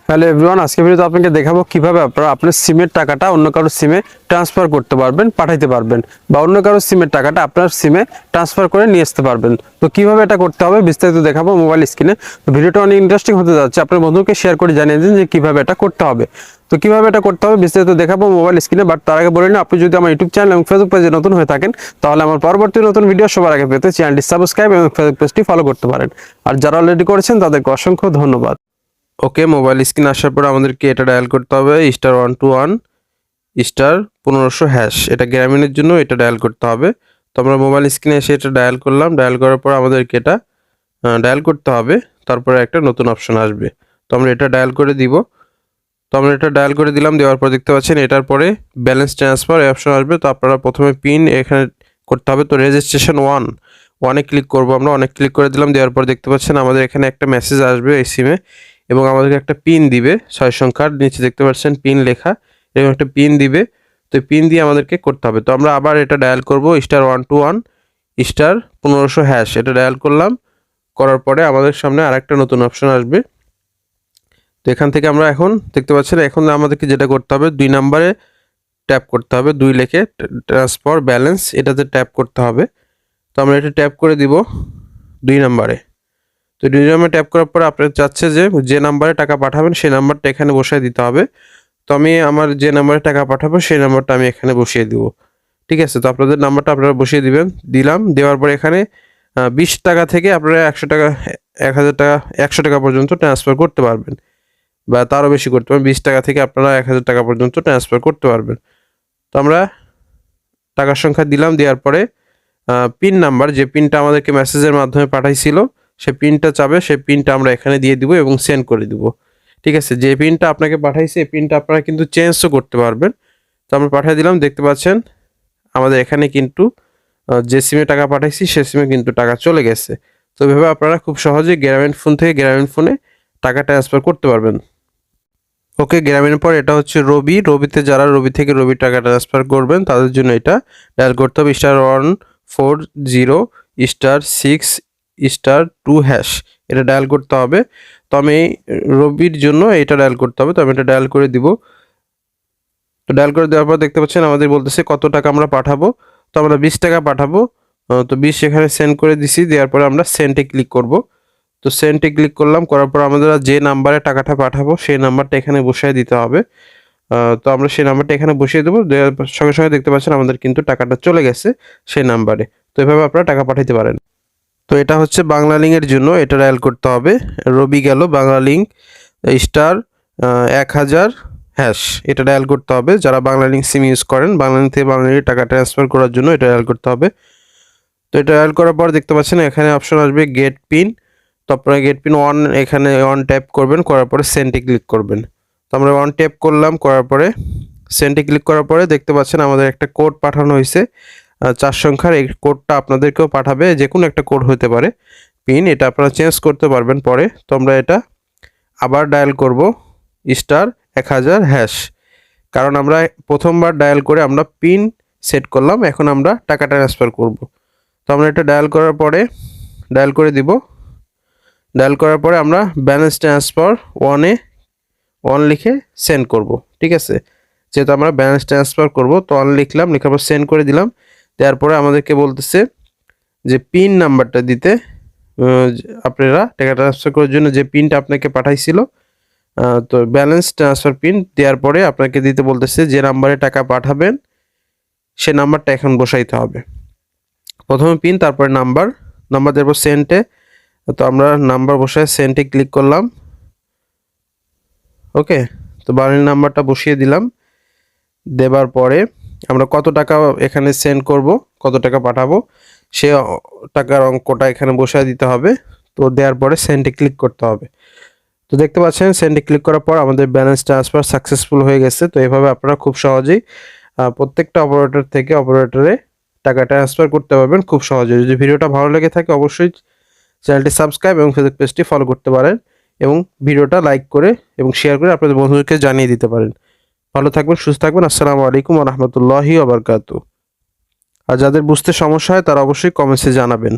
Hello everyone, আজকে ভিডিওতে আপনাকে দেখাবো কিভাবে আপনারা আপনার সিমের টাকাটা অন্য কারো সিমে ট্রান্সফার করতে পারবেন, পাঠাইতে পারবেন, বা অন্য কারো সিমের টাকাটা আপনার সিমে ট্রান্সফার করে নিয়ে আসতে পারবেন। তো কিভাবে এটা করতে হবে বিস্তারিত দেখাবো মোবাইল স্ক্রিনে। তো ভিডিওটা অনেক ইন্টারেস্টিং হতে যাচ্ছে, আপনার বন্ধুকে শেয়ার করে জানিয়ে দিন যে কিভাবে এটা করতে হবে। তো কিভাবে এটা করতে হবে বিস্তারিত দেখাবো মোবাইল স্ক্রিনে। বাট তার আগে বলে নিন, আপনি যদি আমার ইউটিউব চ্যানেল এবং ফেসবুক পেজে নতুন হয়ে থাকেন, তাহলে আমার পরবর্তী নতুন ভিডিও সবার আগে পেতে চ্যানেলটি সাবস্ক্রাইব এবং ফেসবুক পেজটি ফলো করতে পারেন। আর যারা অলরেডি করেছেন তাদেরকে অসংখ্য ধন্যবাদ। ওকে, মোবাইল স্ক্রিন আসার পর আমাদেরকে এটা ডায়াল করতে হবে *121 *1500#। এটা গ্রামীণের জন্য এটা ডায়াল করতে হবে। তো আমরা মোবাইল স্ক্রিনে এসে এটা ডায়াল করলাম। ডায়াল করার পর আমাদেরকে এটা ডায়াল করতে হবে, তারপরে একটা নতুন অপশন আসবে। তো আমরা এটা ডায়াল করে দিব। তো আমরা এটা ডায়াল করে দিলাম। দেওয়ার পর দেখতে পাচ্ছেন এটার পরে ব্যালেন্স ট্রান্সফার এই অপশন আসবে। তো আপনারা প্রথমে পিন এখানে করতে হবে। তো রেজিস্ট্রেশন ওয়ানে ক্লিক করবো আমরা। অনেক ক্লিক করে দিলাম। দেওয়ার পর দেখতে পাচ্ছেন আমাদের এখানে একটা মেসেজ আসবে এই সিমে, এবং আমাদেরকে একটা পিন দিবে 6 সংখ্যার। নিচে দেখতে পাচ্ছেন পিন লেখা, এবং একটা পিন দিবে। তো পিন দিয়ে আমাদেরকে করতে হবে। তো আমরা আবার এটা ডায়াল করবো *121 *1500#। এটা ডায়াল করলাম। করার পরে আমাদের সামনে আরেকটা নতুন অপশন আসবে। তো এখান থেকে আমরা এখন দেখতে পাচ্ছেন এখন আমাদেরকে যেটা করতে হবে 2 নম্বরে ট্যাপ করতে হবে। 2 লিখে ট্রান্সফার ব্যালেন্স এটাতে ট্যাপ করতে হবে। তো আমরা এটা ট্যাপ করে দিব 2 নম্বরে। তো 2 নম্বরে ট্যাপ করার পর আপনার চাচ্ছে যে নাম্বারে টাকা পাঠাবেন সেই নাম্বারটা এখানে বসিয়ে দিতে হবে। তো আমি আমার যে নাম্বারে টাকা পাঠাবো সেই নাম্বারটা আমি এখানে বসিয়ে দিব। ঠিক আছে, তো আপনাদের নাম্বারটা আপনারা বসিয়ে দিবেন। দিলাম। দেওয়ার পর এখানে 20 টাকা থেকে আপনারা 100 টাকা 1000 টাকা 100 টাকা পর্যন্ত ট্রান্সফার করতে পারবেন, বা তারও বেশি করতে পারবেন। 20 টাকা থেকে আপনারা 1000 টাকা পর্যন্ত ট্রান্সফার করতে পারবেন। তো আমরা টাকার সংখ্যা দিলাম। দেওয়ার পরে পিন নাম্বার, যে পিনটা আমাদেরকে মেসেজের মাধ্যমে পাঠাইছিল সে পিনটা চাবে, সেই পিনটা আমরা এখানে দিয়ে দিব এবং সেন্ড করে দিব। ঠিক আছে, যে পিনটা আপনাকে পাঠাইছে এই পিনটা আপনারা কিন্তু চেঞ্জও করতে পারবেন। তো আমরা পাঠিয়ে দিলাম। দেখতে পাচ্ছেন আমাদের এখানে কিন্তু যে সিমে টাকা পাঠাইছি সে সিমে কিন্তু টাকা চলে গেছে। তো এভাবে আপনারা খুব সহজেই গ্রামীণ ফোন থেকে গ্রামীণ ফোনে টাকা ট্রান্সফার করতে পারবেন। ওকে, গ্রামীণের পর এটা হচ্ছে রবিতে যারা রবি থেকে রবি টাকা ট্রান্সফার করবেন তাদের জন্য এটা ডায়াল করতে হবে *140*6*2#। এটা ডায়াল করতে হবে। তো আমি রবির জন্য এটা ডায়াল করতে হবে। তো আমি এটা ডায়াল করে দিব। তো ডায়াল করে দেওয়ার পর দেখতে পাচ্ছেন আমাদের বলতেছে কত টাকা আমরা পাঠাবো। তো আমরা 20 টাকা পাঠাবো। তো 20 এখানে সেন্ড করে দিছি। দেওয়ার পরে আমরা সেন্ডে ক্লিক করব। তো সেন্ডে ক্লিক করলাম। করার পর আমাদের যে নাম্বারে টাকাটা পাঠাবো সেই নাম্বারটা এখানে বসিয়ে দিতে হবে। তো আমরা সেই নাম্বারটা এখানে বসিয়ে দেবো। দেওয়ার সঙ্গে সঙ্গে দেখতে পাচ্ছেন আমাদের কিন্তু টাকাটা চলে গেছে সেই নাম্বারে। তো এভাবে আপনারা টাকা পাঠাতে পারেন। তো এটা হচ্ছে বাংলালিংকের জন্য এটা ডায়াল করতে হবে। রবি গেল, বাংলালিংক *1000#। এটা ডায়াল করতে হবে। যারা বাংলালিংক সিম ইউজ করেন, বাংলালিংক থেকে বাংলালিংকে টাকা ট্রান্সফার করার জন্য এটা ডায়াল করতে হবে। তো এটা ডায়াল করার পর দেখতে পাচ্ছেন এখানে অপশন আসবে গেট পিন। তো আপনারা গেট পিন এখানে ট্যাপ করবেন। করার পরে সেন্ডে ক্লিক করবেন। তো আমরা ট্যাপ করলাম। করার পরে সেন্ডে ক্লিক করার পরে দেখতে পাচ্ছেন আমাদের একটা কোড পাঠানো হয়েছে 4 সংখ্যার। এই কোডটা আপনাদেরকেও পাঠাবে, যে কোনো একটা কোড হতে পারে পিন। এটা আপনারা চেঞ্জ করতে পারবেন পরে। তো আমরা এটা আবার ডায়াল করব *1000#, কারণ আমরা প্রথমবার ডায়াল করে আমরা পিন সেট করলাম, এখন আমরা টাকা ট্রান্সফার করব। তো আমরা এটা ডায়াল করার পরে ডায়াল করে দিব। ডায়াল করার পরে আমরা ব্যালেন্স ট্রান্সফার 1 লিখে সেন্ড করব। ঠিক আছে, যেহেতু আমরা ব্যালেন্স ট্রান্সফার করব তো লিখলাম। লেখার পর সেন্ড করে দিলাম। দেওয়ার পরে আমাদেরকে বলতেছে যে পিন নাম্বারটা দিতে। আপনারা টাকা ট্রান্সফার করার জন্য যে পিনটা আপনাকে পাঠাইছিল, তো ব্যালেন্স ট্রান্সফার পিন দেওয়ার পরে আপনাকে দিতে বলতেছে যে নাম্বারে টাকা পাঠাবেন সে নাম্বারটা এখন বসাইতে হবে। প্রথমে পিন, তারপরে নাম্বার দেওয়ার পর সেন্টে। তো আমরা নাম্বার বসায় সেন্টে ক্লিক করলাম। ওকে, তো বাড়ির নাম্বারটা বসিয়ে দিলাম। দেবার পরে আমরা কত টাকা এখানে সেন্ড করব, কত টাকা পাঠাবো সে টাকার অঙ্কটা এখানে বসায় দিতে হবে। তো দেওয়ার পরে সেন্ডে ক্লিক করতে হবে। তো দেখতে পাচ্ছেন সেন্ডে ক্লিক করার পর আমাদের ব্যালেন্স ট্রান্সফার সাকসেসফুল হয়ে গেছে। তো এভাবে আপনারা খুব সহজেই প্রত্যেকটা অপারেটর থেকে অপারেটরে টাকা ট্রান্সফার করতে পারবেন খুব সহজে। যদি ভিডিওটা ভালো লেগে থাকে অবশ্যই চ্যানেলটি সাবস্ক্রাইব এবং ফেসবুক পেজটি ফলো করতে পারেন, এবং ভিডিওটা লাইক করে এবং শেয়ার করে আপনাদের বন্ধুদেরকে জানিয়ে দিতে পারেন। ভালো থাকবেন, সুস্থ থাকবেন। আসসালামু আলাইকুম ওয়া রাহমাতুল্লাহি ওয়া বারাকাতুহু। আর যাদের বুঝতে সমস্যা হয় তারা অবশ্যই কমেন্টসে জানাবেন।